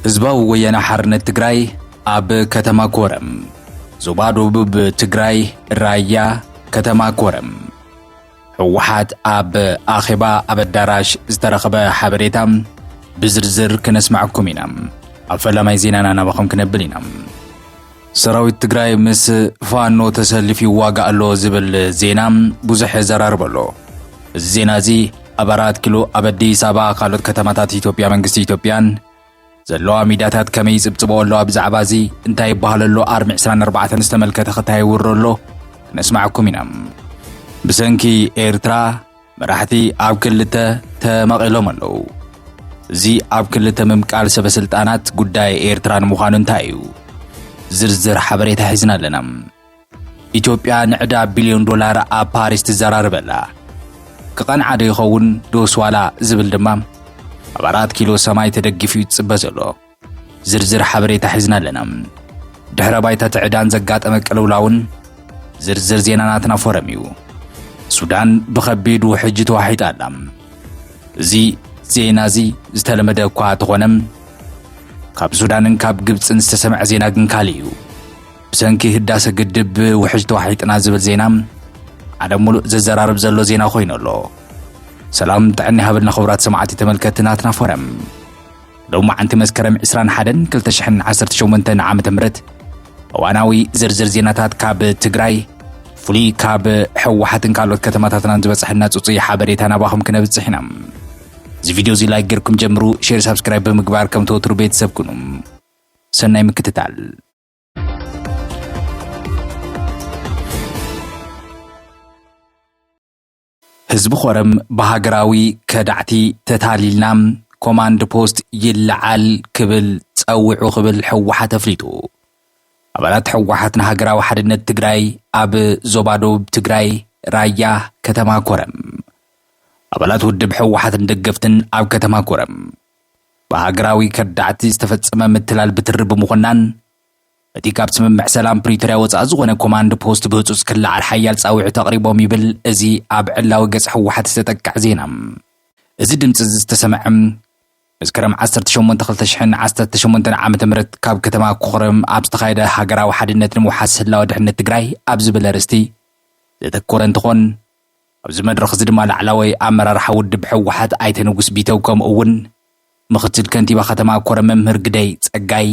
ህዝባዊ ወያነ ሓርነት ትግራይ ኣብ ከተማ ኮረም ዞባ ደቡብ ትግራይ ራያ ከተማ ኮረም ህወሓት ኣብ ኣኼባ ኣብ ኣዳራሽ ዝተረኸበ ሓበሬታ ብዝርዝር ክነስማዓኩም ኢና። ኣብ ፈላማይ ዜናና ናባኹም ክነብል ኢና። ሰራዊት ትግራይ ምስ ፋኖ ተሰልፊ ይዋጋእ ኣሎ ዝብል ዜና ብዙሕ የዘራርበሎ። እዚ ዜና እዚ ኣብ 4 ኪሎ ኣብ ኣዲስ ኣበባ ካልኦት ከተማታት ኢትዮጵያ መንግስቲ ኢትዮጵያን ዘለዋ ሚድያታት ከመይ ይጽብጽቦ ኣሎ ብዛዕባ እዚ እንታይ ይበሃል ኣሎ ኣርሚ 24 ዝተመልከተ ክታይ ይውሮ ኣሎ ክነስማዓኩም ኢና። ብሰንኪ ኤርትራ መራሕቲ ኣብ ክልተ ተመቒሎም ኣለዉ። እዚ ኣብ ክልተ ምምቃል ሰበስልጣናት ጉዳይ ኤርትራ ንምዃኑ እንታይ እዩ? ዝርዝር ሓበሬታ ሒዝና ኣለና። ኢትዮጵያ ንዕዳ ቢልዮን ዶላር ኣብ ፓሪስ ትዘራርበላ ክቐንዓ ዶ ይኸውን ዶስ ዋላ ዝብል ድማ ኣብ 4 ኪሎ ሰማይ ተደጊፉ ይጽበ ዘሎ ዝርዝር ሓበሬታ ሒዝና ኣለና። ድሕረ ባይታ ትዕዳን ዘጋጠመ ቅልውላውን ዝርዝር ዜናናትና ፎረም እዩ። ሱዳን ብኸቢድ ውሕጅ ተዋሒጣ ኣላ። እዚ ዜና እዚ ዝተለመደ እኳ ተኾነም ካብ ሱዳንን ካብ ግብፅን ዝተሰምዐ ዜና ግን ካሊእ እዩ። ብሰንኪ ህዳሴ ግድብ ውሕጅ ተዋሒጥና ዝብል ዜና ዓደ ሙሉእ ዘዘራርብ ዘሎ ዜና ኮይኑ ኣሎ። ሰላም ጥዕኒ ሃብልና ክቡራት ሰማዕቲ ተመልከቲ ናትና ፎረም ሎሚ ዓንቲ መስከረም 21 2018 ዓመተ ምህረት እዋናዊ ዝርዝር ዜናታት ካብ ትግራይ ፍሉይ ካብ ሕወሓትን ካልኦት ከተማታትናን ዝበፅሐና ፅፁይ ሓበሬታ ናባኹም ክነብፅሕ ኢና። እዚ ቪድዮ እዚ ላይክ ጌርኩም ጀምሩ፣ ሼር ሰብስክራይብ ብምግባር ከም ተወትሩ ቤተሰብ ኩኑ። ሰናይ ምክትታል። ህዝቢ ኮረም በሃገራዊ ከዳዕቲ ተታሊልና ኮማንድ ፖስት ይለዓል ክብል ፀዊዑ ክብል ሕወሓት ኣፍሊጡ። ኣባላት ሕወሓት ንሃገራዊ ሓድነት ትግራይ ኣብ ዞባ ደቡብ ትግራይ ራያ ከተማ ኮረም ኣባላት ውድብ ሕወሓትን ደገፍትን ኣብ ከተማ ኮረም በሃገራዊ ከዳዕቲ ዝተፈጸመ ምትላል ብትርቢ ምኾናን እቲ ካብ ስምምዕ ሰላም ፕሪቶርያ ወፃኢ ዝኾነ ኮማንድ ፖስት ብህፁፅ ክለዓል ሓያል ፃዊዑ ተቕሪቦም ይብል እዚ ኣብ ዕላዊ ገጽ ሕወሓት ዝተጠቅዕ ዜና። እዚ ድምፂ እዚ ዝተሰምዐ መስከረም 18 2018 ዓመተ ምህረት ካብ ከተማ ኮረም ኣብ ዝተኻየደ ሃገራዊ ሓድነት ንምውሓስ ህላዊ ድሕነት ትግራይ ኣብ ዝብል ኣርእስቲ ዘተኮረ እንትኾን ኣብዚ መድረኽ እዚ ድማ ላዕለዋይ ኣመራርሓ ውድብ ሕወሓት ኣይተ ንጉስ ቢተው ከምኡ እውን ምክትል ከንቲባ ከተማ ኮረም መምህር ግደይ ጸጋይ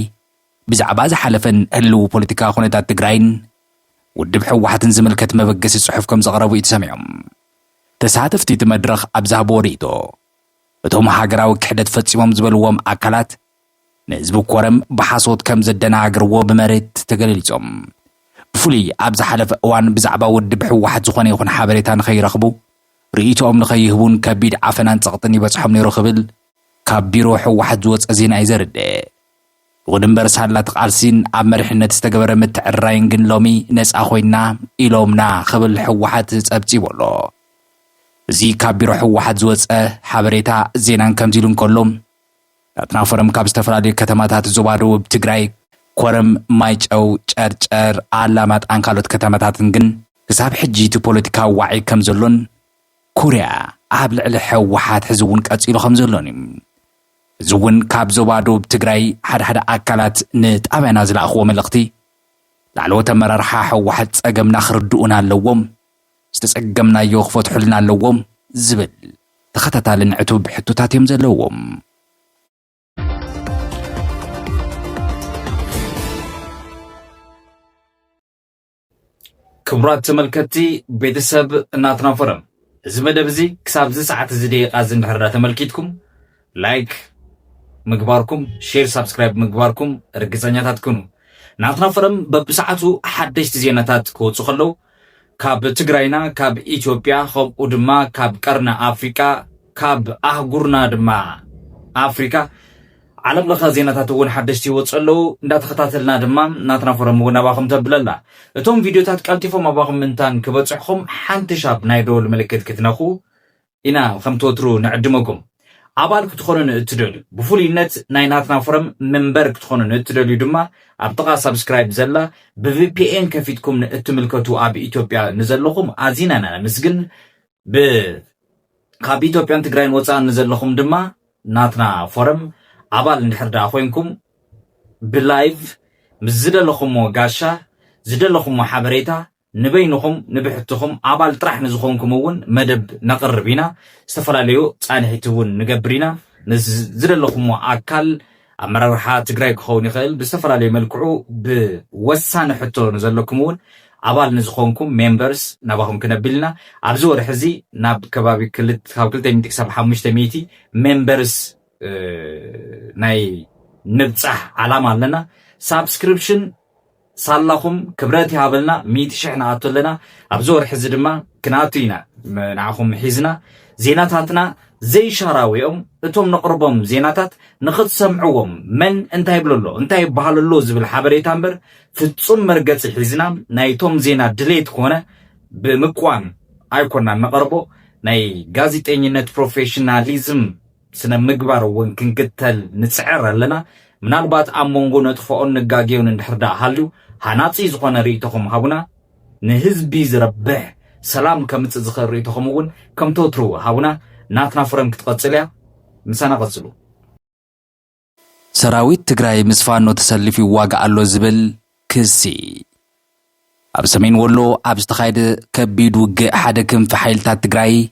ብዛዕባ ዝሓለፈን ህልው ፖለቲካ ኩነታት ትግራይን ውድብ ሕወሓትን ዝምልከት መበገሲ ጽሑፍ ከም ዘቕረቡ እዩ ተሰሚዖም። ተሳተፍቲ እቲ መድረኽ ኣብ ዝሃብዎ ርእይቶ እቶም ሃገራዊ ክሕደት ፈጺሞም ዝበልዎም ኣካላት ንህዝቢ ኮረም ብሓሶት ከም ዘደናግርዎ ብመሬት ተገሊጾም ብፍሉይ ኣብ ዝሓለፈ እዋን ብዛዕባ ውድብ ሕወሓት ዝኾነ ይኹን ሓበሬታ ንኸይረኽቡ ርእይቶኦም ንኸይህቡን ከቢድ ዓፈናን ፀቕጥን ይበፅሖም ነይሩ ክብል ካብ ቢሮ ሕወሓት ዝወፀ ዜና እዩ ዘርድእ። ይኹን እምበር ሳላት ቃልሲን ኣብ መሪሕነት ዝተገበረ ምትዕርራይን ግን ሎሚ ነፃ ኮይና ኢሎምና ክብል ሕወሓት ፀብፂቡ ኣሎ። እዚ ካብ ቢሮ ሕወሓት ዝወፀ ሓበሬታ ዜናን ከምዚ ኢሉ እንከሎ ናትና ፎረም ካብ ዝተፈላለዩ ከተማታት ዞባ ደቡብ ትግራይ ኮረም፣ ማይጨው፣ ጨርጨር፣ ኣላማጣን ካልኦት ከተማታትን ግን ክሳብ ሕጂ እቲ ፖለቲካዊ ዋዒ ከም ዘሎን ኩርያ ኣብ ልዕሊ ሕወሓት ሕዚ እውን ቀፂሉ ከም ዘሎን እዩ። እዚ እውን ካብ ዞባ ደቡብ ትግራይ ሓደ ኣካላት ንጣብያና ዝለኣኽዎ መልእኽቲ ላዕለዎት ኣመራርሓ ሕወሓት ፀገምና ክርድኡና ኣለዎም፣ ዝተፀገምናዮ ክፈትሑልና ኣለዎም ዝብል ተኸታታሊ ንዕቱብ ሕቶታት እዮም ዘለዎም። ክቡራት ተመልከቲ ቤተሰብ እናትና ፎረም እዚ መደብ እዚ ክሳብ እዚ ሰዓት እዚ ደቂቓ እዚ እንድሕር ተመልኪትኩም ላይክ ምግባርኩም ሼር ሰብስክራይብ ምግባርኩም ርግፀኛታት ኩኑ። ናትና ፎረም በብሰዓቱ ሓደሽቲ ዜናታት ክወፁ ከለው ካብ ትግራይና ካብ ኢትዮጵያ ከምኡ ድማ ካብ ቀርና ኣፍሪካ ካብ ኣህጉርና ድማ ኣፍሪካ ዓለም ለኸ ዜናታት እውን ሓደሽቲ ይወፁ ኣለው። እንዳተኸታተልና ድማ ናትና ፎረም እውን ኣባኹም ተብለላ እቶም ቪድዮታት ቀልጢፎም ኣባኹም ምንታን ክበፅሕኩም ሓንቲ ሻብ ናይ ደወል ምልክት ክትነኹ ኢና ከም ትወትሩ ንዕድመኩም። ኣባል ክትኾኑ ንእትደልዩ ብፍሉይነት ናይ ናትና ፎረም መንበር ክትኾኑ ንእትደልዩ ድማ ኣብ ጥቓ ሰብስክራይብ ዘላ ብቪፒኤን ከፊትኩም ንእትምልከቱ ኣብ ኢትዮጵያ ንዘለኹም ኣዚና ነመስግን ካብ ኢትዮጵያን ትግራይን ወፃእን ንዘለኹም ድማ ናትና ፎረም አባል እንድሕር ዳ ኮይንኩም بلايف مزدلخم وقاشا زدلخم وحبريتا نبينكم نبحتكم عبال طرح نزخونكم ون مدب نقربينا استفراليو صانحيتون نقبرينا زدلخم وأكل أمررحا تقراي كخون يخيل بستفراليو ملكعو بوسان حتو نزلكم ون عبال نزخونكم ممبرز نباهم كنبلنا عبزور حزي ناب كبابي كلتا ميتك سبحة مشتميتي ممبرز ناي نبصح علامة لنا سابسكريبشن صالحكم كبراتي هابلنا 100 شحنة عطلنا أبزور حزدما كناتينا نعخم حزنا زيناتاتنا زي شراويهم اتهم نقربهم زيناتات نخد سمعوهم من انتهي بلولو انتهي بحالولو زبل حبري تامبر في تصمر قدس حزنا نايتهم زينات دليت كونا بمكوان ايكونا نقربو ناي غازيتينينت بروفيشناليزم سنة مقبار وانكن قتل نتسعر لنا منالبات أمونغو نتفعون نقاقيون اندحردا هالو هاناتي زخوانا ريتوخم هاونا نهزبي زربه سلام كمتزخر ريتوخمون كم توترو هاونا ناتنا فرم كتقاتليا مسانا قاتلو سراويت تقراي مسفانو تسلفي واقع اللو زبل كسي أب سمين ولو أب استخايد كبيد وقع حدكم في حيلتات تقراي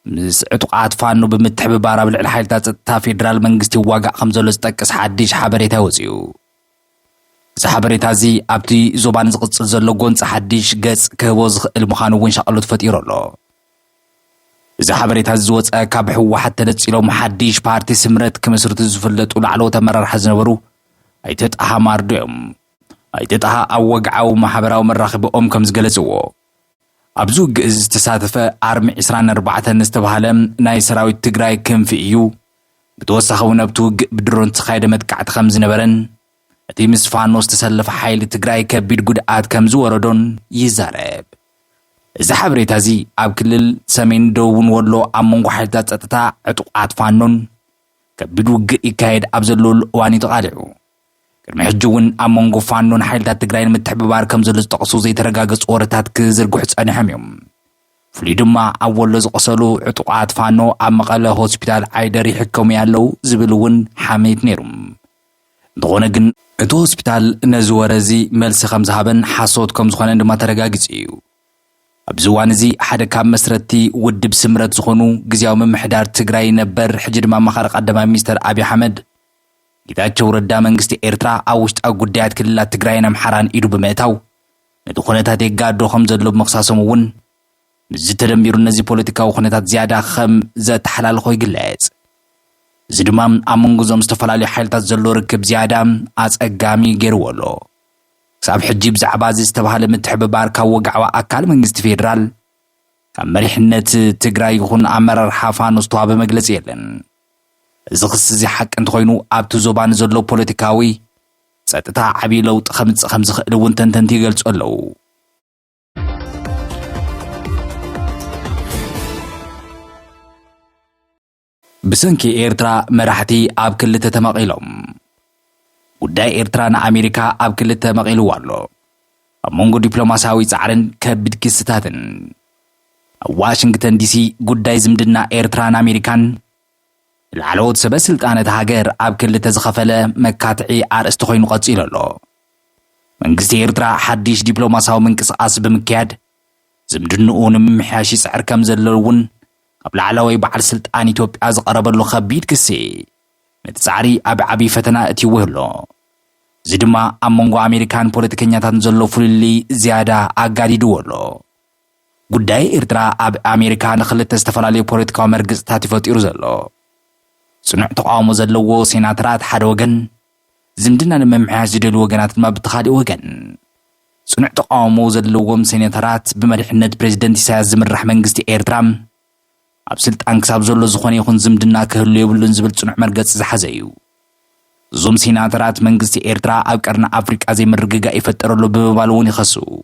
مس عطقات فانو بمتحببارا بالعل حيلتات تا فيدرال منغستي واقع خمزولو زتقس حديش حبريتا وزيو زحبريتا زي أبتي زوبان زقصل زلو قونس حديش قس كهوز المخانو وين شاء الله تفتيرو له زحبريتا زوز كابحو حتى نتسيلو محديش بارتي سمرت كمسرت زفلت ولعلو تمرر حزنورو ايتتاها ماردوم ايتتاها اوقعو محبراو مراخب كمز قلسوو أبزو قز تساتفة أرمي عسران 4 نستبهالم ناي سراويت تقراي كم في إيو بتوسخو نبتو بدرون تخايدة متكعت 5 نبرن اتي مسفانوس تسلف حايل تقراي كبير قد كمزو وردون يزارب إذا حبريتا زي أب كلل سمين دوون ولو أمونغو حالتات اتتا عطقات فانون كبير وقع إكايد أبزلو الواني تقالعو كرمي حجوون أمونغو فانون حالتات تقراين متحببار كمزلو زتقصو زي ترقاقص أورتات كزرقو حساني حميوم فليدما أول لزقصلو عطقات فانو أمقاله هوسبيتال عايدري حكوم يالو زبلوون حميت نيروم دغونا جن اتو هوسبيتال نزورزي ملسي خمزهابن حاسوت كمزخوانا اندما ترقاقص إيو أبزوان زي حدا كام مسرتي ودب سمرت زخونو قزياو من محدار تقراي نبر حجر ما مخارق قدما ميستر أبي حمد ጌታቸው ረዳ መንግስቲ ኤርትራ አውሽጣ ጉዳያት ክልላት ትግራይና ምሓራን ኢዱ በመታው ነድኾነታት የጋዶ ከም ዘሎ መክሳሰሙውን ዝተደምቢሩ ነዚ ፖለቲካዊ ኹነታት ዝያዳ ከም ዘተሐላልኾ ይግለጽ ዝድማም አመንጉዞም ዝተፈላለዩ ሓይልታት ዘሎ ርክብ ዝያዳ አጸጋሚ ገይርወሎ ሳብ ሕጂ ብዛዕባ ዝተባሃለ ምትሕብባር ካብ ወግዓዋ አካል መንግስቲ ፌደራል ካብ መሪሕነት ትግራይ ይኹን አመራርሓ ፋኖስ ተዋበ መግለጽ የለን إذا خص زي حق أنت خوينو أبتو زبان زلو بوليتيكاوي ستتا عبي لو خمس خلو تنتن تيجل تقولو بسنكي إيرترا مرحتي أب كل تتمقيلهم وداي إيرترا نا أمريكا أب كل تتمقيلو والو أمونغو دبلوماساوي تعرن كبد كستاتن واشنطن دي سي قداي زمدنا إيرترا نا أمريكان العلوت سبسلت أنا تهاجر أب كل تزخفلة مكاتعي عرست خوين قصير له من قصدي إيرترا حديش دبلوماساو من قصاص بمكياد زمدنون محاشي سعر كم زلون قبل علوي بعد سلطان إثيوبيا قرب له خبيت كسي متسعري أبعبي فتنا أتيوه له زدما أمونغو أمريكان بوليتيكينيا تنزلو فللي زيادة أقاري دوله قداي إيرترا أب أمريكان خلت تستفلالي بوليتيكاو مرقز تاتيفوت إيروزلو صنع تقاومو زلوو سيناترات حد وغن زمدنا نممحاش ديال وغنات ما بتخالي وغن صنع تقاومو زلووم سيناترات بمدحنت بريزيدنت إساياس زمرح منغستي إيرترام أب سلطان كساب زلو زخوني يخون زمدنا كهلو يبلون زبل صنع مرقز زحزيو زوم سيناترات منغستي إيرترا أب قرنا أفريقيا زي مرققا يفترلو بمبالون يخصو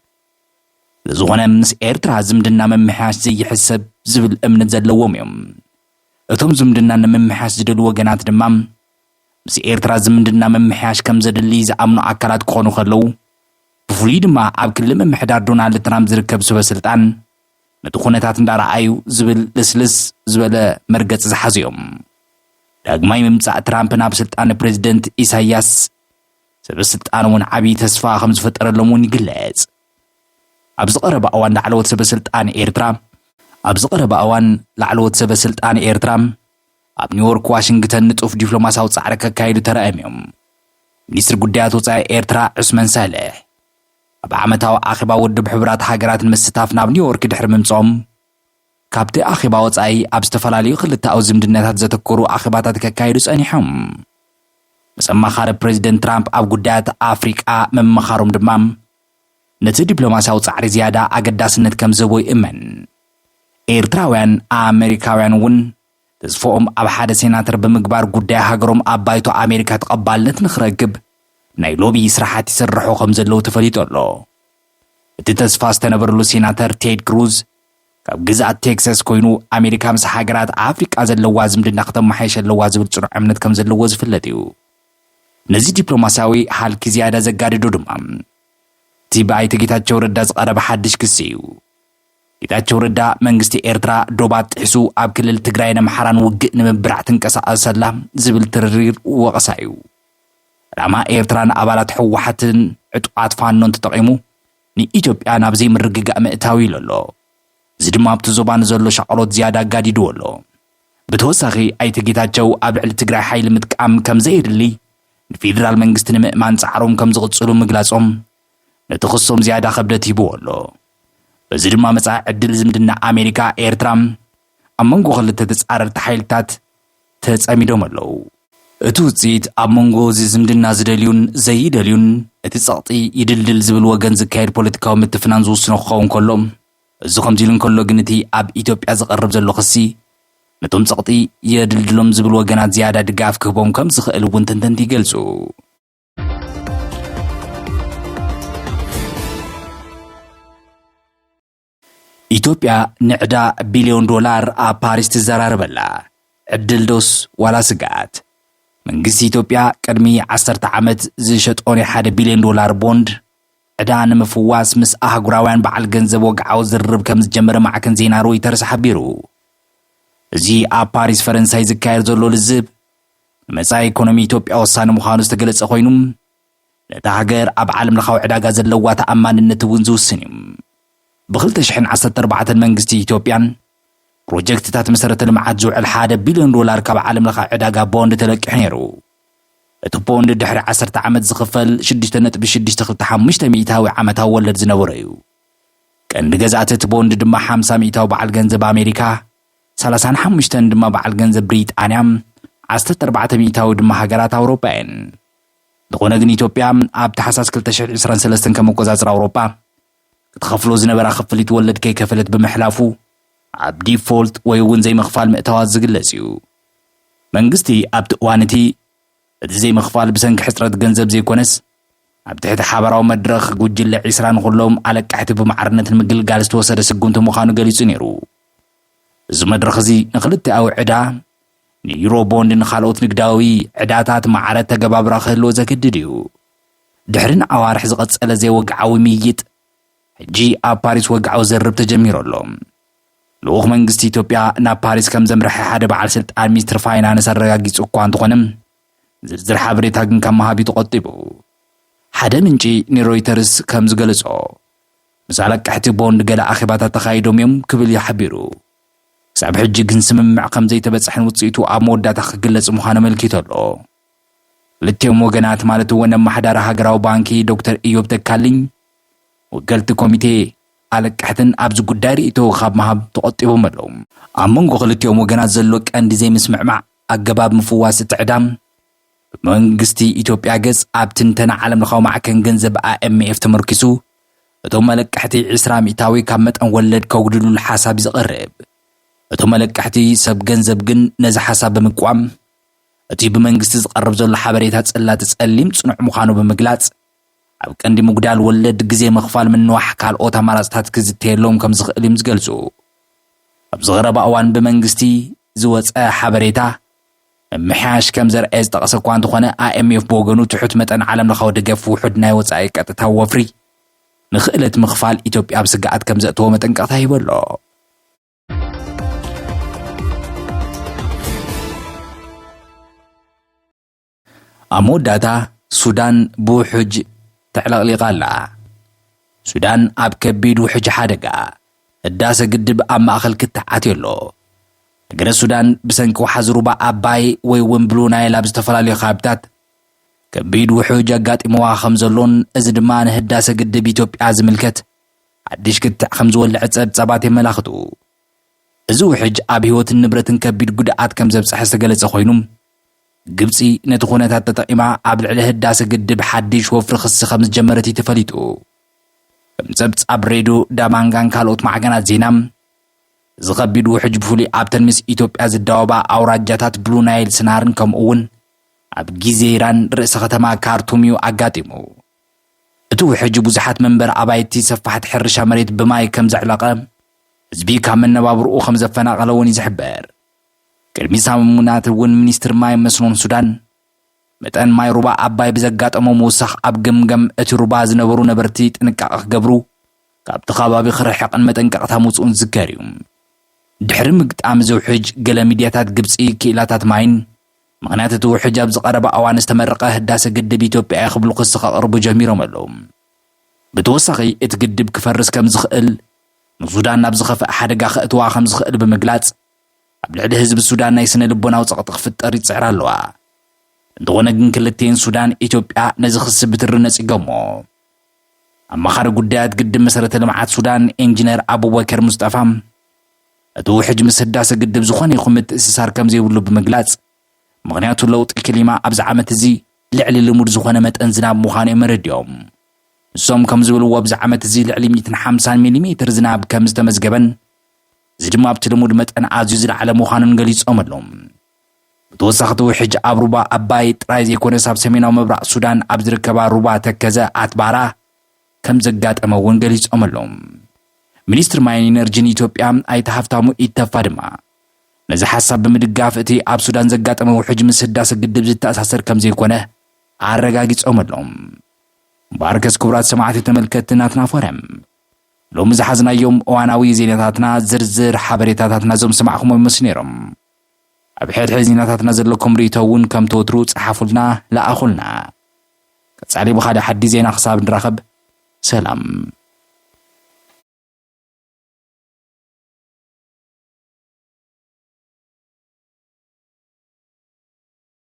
زخونا منس إيرترا زمدنا ممحاش زي يحسب زبل أمنت زلووم يوم اتوم زمدنا نممحاش زدل وغنات دمام مس إيرترا زمدنا ممحاش كم زدلي زأمنو أكالات كونو خلو بفليد ما أب كل ممحدار دونالد ترامب زركب سوى سلطان نتخونتات ندار آيو زبل لسلس زبل مرقز زحزيوم داقماي ممتسع ترامب ناب سلطان بريزيدنت إساياس ሰበስልጣን ዓብይ ተስፋ ከም ዝፈጠረሎም ይግለጽ ኣብዚ ቀረባ እዋን ላዕለዎት ሰበስልጣን ኤርትራ ኣብ ኒውዮርክ ዋሽንግተን ንጡፍ ዲፕሎማሲያዊ ጻዕሪ ከካይዱ ተራእዮም ሚኒስትር ጉዳያት ወጻኢ ኤርትራ ዑስማን ሳልሕ ኣብ ዓመታዊ ኣኼባ ውድብ ሕብራት ሃገራት ንምስታፍ ናብ ኒውዮርክ ድሕሪ ምምጾም ካብቲ ኣኼባ ወጻኢ ኣብ ዝተፈላለዩ ክልተኣዊ ዝምድናታት ዘተኮሩ ኣኼባታት ከካይዱ ጸኒሖም ምስ ኣማኻሪ ፕሬዚደንት ትራምፕ ኣብ ጉዳያት ኣፍሪቃ ምምኻሮም ድማ ነቲ ዲፕሎማሲያዊ ጻዕሪ ዝያዳ ኣገዳስነት ከም ዝህቦ ይእመን ኤርትራውያን ኣሜሪካውያን እውን ተስፎኦም ኣብ ሓደ ሴናተር ብምግባር ጉዳይ ሃገሮም ኣብ ባይቶ ኣሜሪካ ተቐባልነት ንኽረክብ ናይ ሎቢ ስራሓት ይሰርሑ ከም ዘለዉ ተፈሊጡ ኣሎ እቲ ተስፋ ዝተነበረሉ ሴናተር ቴድ ክሩዝ ካብ ግዛት ቴክሳስ ኮይኑ ኣሜሪካ ምስ ሃገራት ኣፍሪቃ ዘለዋ ዝምድና ከተመሓይሽ ኣለዋ ዝብል ጽኑዕ እምነት ከም ዘለዎ ዝፍለጥ እዩ ነዚ ዲፕሎማሲያዊ ሓልኪ ዝያዳ ዘጋድዶ ድማ እቲ ብኣይተ ጌታቸው ረዳ ዝቐረበ ሓድሽ ክሲ እዩ ጌታቸው ረዳ መንግስቲ ኤርትራ ዶባት ጥሒሱ ኣብ ክልል ትግራይ ኣምሓራን ውግእ ንምብራዕ ትንቀሳቐስ ኣላ ዝብል ትርሪር ወቐሳ እዩ ዕላማ ኤርትራን ኣባላት ሕወሓትን ዕጡቓት ፋኖን ተጠቒሙ ንኢትዮጵያ ናብ ዘይምርግጋእ ምእታዊ ኢሉ ኣሎ እዚ ድማ ኣብቲ ዞባ ንዘሎ ሸቐሎት ዝያዳ ኣጋዲድዎ ኣሎ ብተወሳኺ ኣይተ ጌታቸው ኣብ ልዕሊ ትግራይ ሓይሊ ምጥቃም ከም ዘየድሊ ንፌደራል መንግስቲ ንምእማን ጻዕሮም ከም ዝቕጽሉ ምግላጾም ነቲ ክሶም ዝያዳ ከብደት ሂብዎ ኣሎ በዚ ድማ መጻኢ ዕድል ዝምድና ኣሜሪካ ኤርትራ ኣብ መንጎ ክልተ ተጻረርቲ ሓይልታት ተጸሚዶም ኣለዉ እቲ ውፅኢት ኣብ መንጎ ዝምድና ዝደልዩን ዘይደልዩን እቲ ጸቕጢ ይድልድል ዝብል ወገን ዝካየድ ፖለቲካዊ ምትፍናን ዝውስኖ ክኸውን ከሎ እዚ ከምዚ ኢሉ እንከሎ ግን እቲ ኣብ ኢትዮጵያ ዝቐርብ ዘሎ ክሲ ነቶም ጸቕጢ የድልድሎም ዝብል ወገናት ዝያዳ ድጋፍ ክህቦም ከም ዝኽእል እውን ተንተንቲ ይገልጹ ኢትዮጵያ ንዕዳ ቢልዮን ዶላር ኣብ ፓሪስ ትዘራርበላ ዕድል ዶስ ዋላ ስጋት መንግስቲ ኢትዮጵያ ቅድሚ 10 ዓመት ዝሸጦን 1 ቢልዮን ዶላር ቦንድ ዕዳ ንምፍዋስ ምስ ኣህጉራውያን በዓል ገንዘብ ወግዓዊ ዝርርብ ከም ዝጀመረ ማዕከን ዜና ሮይተርስ ሓቢሩ እዚ ኣብ ፓሪስ ፈረንሳይ ዝካየድ ዘሎ ልዝብ ንመጻኢ ኢኮኖሚ ኢትዮጵያ ወሳኒ ምዃኑ ዝተገለጸ ኮይኑ ነታ ሃገር ኣብ ዓለም ለኻዊ ዕዳጋ ዘለዋ ተኣማንነት እውን ዝውስን እዩ ብ2014 መንግስቲ ኢትዮጵያን ፕሮጀክትታት መሰረተ ልምዓት ዝውዕል 1 ቢልዮን ዶላር ካብ ዓለም ለኻዊ ዕዳጋ ቦንድ ተለቂሑ ነይሩ እቲ ቦንድ ድሕሪ 10 ዓመት ዝኽፈል 6.625 ሚእታዊ ዓመታዊ ወለድ ዝነበረ እዩ ቀንዲ ገዛእቲ እቲ ቦንድ ድማ 50 ሚእታዊ በዓል ገንዘብ ኣሜሪካ 35 ድማ በዓል ገንዘብ ብሪጣንያ 14 ሚእታዊ ድማ ሃገራት ኣውሮፓ እየን ዝኾነ ግን ኢትዮጵያ ኣብ ታሕሳስ 2023 ከም መቆጻጸሪ ኣውሮፓ ክትኸፍሎ ዝነበራ ክፍሊት ወለድ ከይከፈለት ብምሕላፉ ኣብ ዲፎልት ወይ እውን ዘይምኽፋል ምእታዋት ዝግለጽ እዩ መንግስቲ ኣብቲ እዋን እቲ ዘይምኽፋል ብሰንኪ ሕፅረት ገንዘብ ዘይኮነስ ኣብ ትሕቲ ሓበራዊ መድረኽ ጉጅለ 20 ንኹሎም ኣለቃሕቲ ብማዕርነት ንምግልጋል ዝተወሰደ ስጉምቲ ምዃኑ ገሊጹ ነይሩ እዚ መድረኽ እዚ ንክልተኣዊ ዕዳ ንዩሮ ቦንድ ንኻልኦት ንግዳዊ ዕዳታት ማዕረት ተገባብራ ክህልዎ ዘገድድ እዩ ድሕሪ ንኣዋርሕ ዝቐጸለ ዘይወግዓዊ ምይይጥ ሕጂ ኣብ ፓሪስ ወግዓዊ ዘርብ ተጀሚሩ ኣሎ ልኡኽ መንግስቲ ኢትዮጵያ ናብ ፓሪስ ከም ዘምርሐ ሓደ በዓል ስልጣን ሚኒስትር ፋይናንስ ኣረጋጊጹ እኳ እንተኾነ ዝርዝር ሓበሬታ ግን ካብ ምሃብ ተቆጢቡ ሓደ ምንጪ ንሮይተርስ ከም ዝገለጾ ምስ ኣለቃሕቲ ቦንድ ገለ ኣኼባታት ተኻይዶም እዮም ክብል ይሓቢሩ ክሳብ ሕጂ ግን ስምምዕ ከም ዘይተበጽሐን ውፅኢቱ ኣብ መወዳእታ ክግለጽ ምዃኑ ኣመልኪቱ ኣሎ ክልቲኦም ወገናት ማለት እውን ኣማሕዳሪ ሃገራዊ ባንኪ ዶክተር ኢዮብ ተካልኝ ወከልቲ ኮሚቴ ኣለቃሕትን ኣብዚ ጉዳይ ርእይቶ ካብ ምሃብ ተቆጢቦም ኣለዉ ኣብ መንጎ ክልቲኦም ወገናት ዘሎ ቀንዲ ዘይምስምዕማዕ ኣገባብ ምፍዋስ እቲ ዕዳ መንግስቲ ኢትዮጵያ ገጽ ኣብ ትንተና ዓለም ለኻዊ ማዕከን ገንዘብ IMF ተመርኪሱ እቶም መለቃሕቲ 20 ሚእታዊ ካብ መጠን ወለድ ከጉድሉሉ ሓሳብ ዝቐርብ እቶም መለቃሕቲ ሰብ ገንዘብ ግን ነዚ ሓሳብ ብምቋም እቲ ብመንግስቲ ዝቐርብ ዘሎ ሓበሬታ ጽላት ጸሊም ጽኑዕ ምዃኑ ብምግላጽ ኣብ ቀንዲ ምጉዳል ወለድ ግዜ ምኽፋል ምንዋሕ ካልኦት ኣማራጽታት ክዝተየሎም ከም ዝኽእል እዮም ዝገልጹ ኣብ ዝቐረበ እዋን ብመንግስቲ ዝወፀ ሓበሬታ ምሕያሽ ከም ዘርአ ዝጠቐሰ እኳ እንተኾነ IMF ብወገኑ ትሑት መጠን ዓለም ለኻዊ ደገፍ ውሑድ ናይ ወጻኢ ቀጥታዊ ወፍሪ ንኽእለት ምኽፋል ኢትዮጵያ ኣብ ስግኣት ከም ዘእትዎ መጠንቀቕታ ሂቡ ኣሎ ኣብ መወዳእታ سودان بوحج تعلق لقالا سودان أب كبيد وحج حادقا الداسة قدب أما أخل كتعاتي له قرى السودان بسنك وحزروبا أباي ويومبلونا يلابس تفلالي خابتات كبيد وحوجة قات إموا خمزلون أزدمان هداسة قدب إثيوبيا زملكت عديش كتع خمزول العصب صباتي ملاختو ازو حج أب هيوت النبرة كبيد قدعات كم زبس حس قلت أخوينم قبسي نتخونتات تطعيمة أبل على هداسة قدب حديش وفر خص خمس جمرتي تفليتو كم زبس أبريدو دامانغان كالوت معجنات زينام زغبيد وحج بفولي أبتلمس إثيوبيا زدوابا أو راجاتات بلو نايل سنارن كم أون أب جزيران رئيس ختما كارتوميو أقاتمو اتو حج بوزحات منبر أبايتي سفحت حرشا مريت بماي كم زعلاقة زبي كامن نبابر أو خمزة فناقلوني زحبار كرمي سامونات ون منستر ماي مسنون سودان متان ماي روبا أباي بزقات أمو موسخ أب جمجم اتي روبا زنبرو نبرتيت انكاق قبرو كاب تخابابي خرحق ان متنكاقتها موسون زكاريوم دحرم قد أمزو حج قلا ميدياتات قبسي كيلاتات ماين مغناتتو حجاب زقرب أوان استمرقه هداسة قدب إثيوبيا يخبلو قصة قربو جميرهم اللهم بتوسخي اتقدب كفرس كم زخقل السودان نابزخف أحد خأتوا خم زخقل بمقلات قبل حزب السودان نايسن لبونا وسقط خفت أريد سعر اللوا انتونا جن كلتين سودان إثيوبيا نزخ السبت الرنس يقومو أما خارج قدات قدم مسارة لمعات سودان إنجنير أبو بكر مصطفى اتو حجم السداسة قدب زخواني خمت استسار كم زي ولو بمقلات مغنياتو لوط الكلمة أبز عامت زي لعلي اللي زخوانة متأنزناب مخاني مرديوم السوم كم زولو أبز عامت زي لعلي 250 ملم زناب كم زتمزقبن زدما بتلمود متأن عزيزل على مخانن قليس أمرلوم بتوسخطو حج أبروبا أباي ترايز يكون ساب سمينا ومبرع سودان أبز ركبا روبا تكزا أتبارا كم زقات أموون قليس أمرلوم منستر ماين إنرجين إثيوبيا أي تحفتامو إتفادما نزا حساب بمدقاف اتي أب سودان زقات أمو حجم السداسة قدب زي تأساسر كم زي كونه عرقاقيت أمرلوم مباركس كبرات سماعتي تملكتنا تنافرم لو مزحزنا يوم واناوي زيناتاتنا زرزر حبريتاتنا زوم سمعكم ومسنيرم أبحيث حزيناتاتنا زر ريتوون كم توتروت حافلنا لا أخلنا كتسالي بخالي حدي زينا خصاب نراخب سلام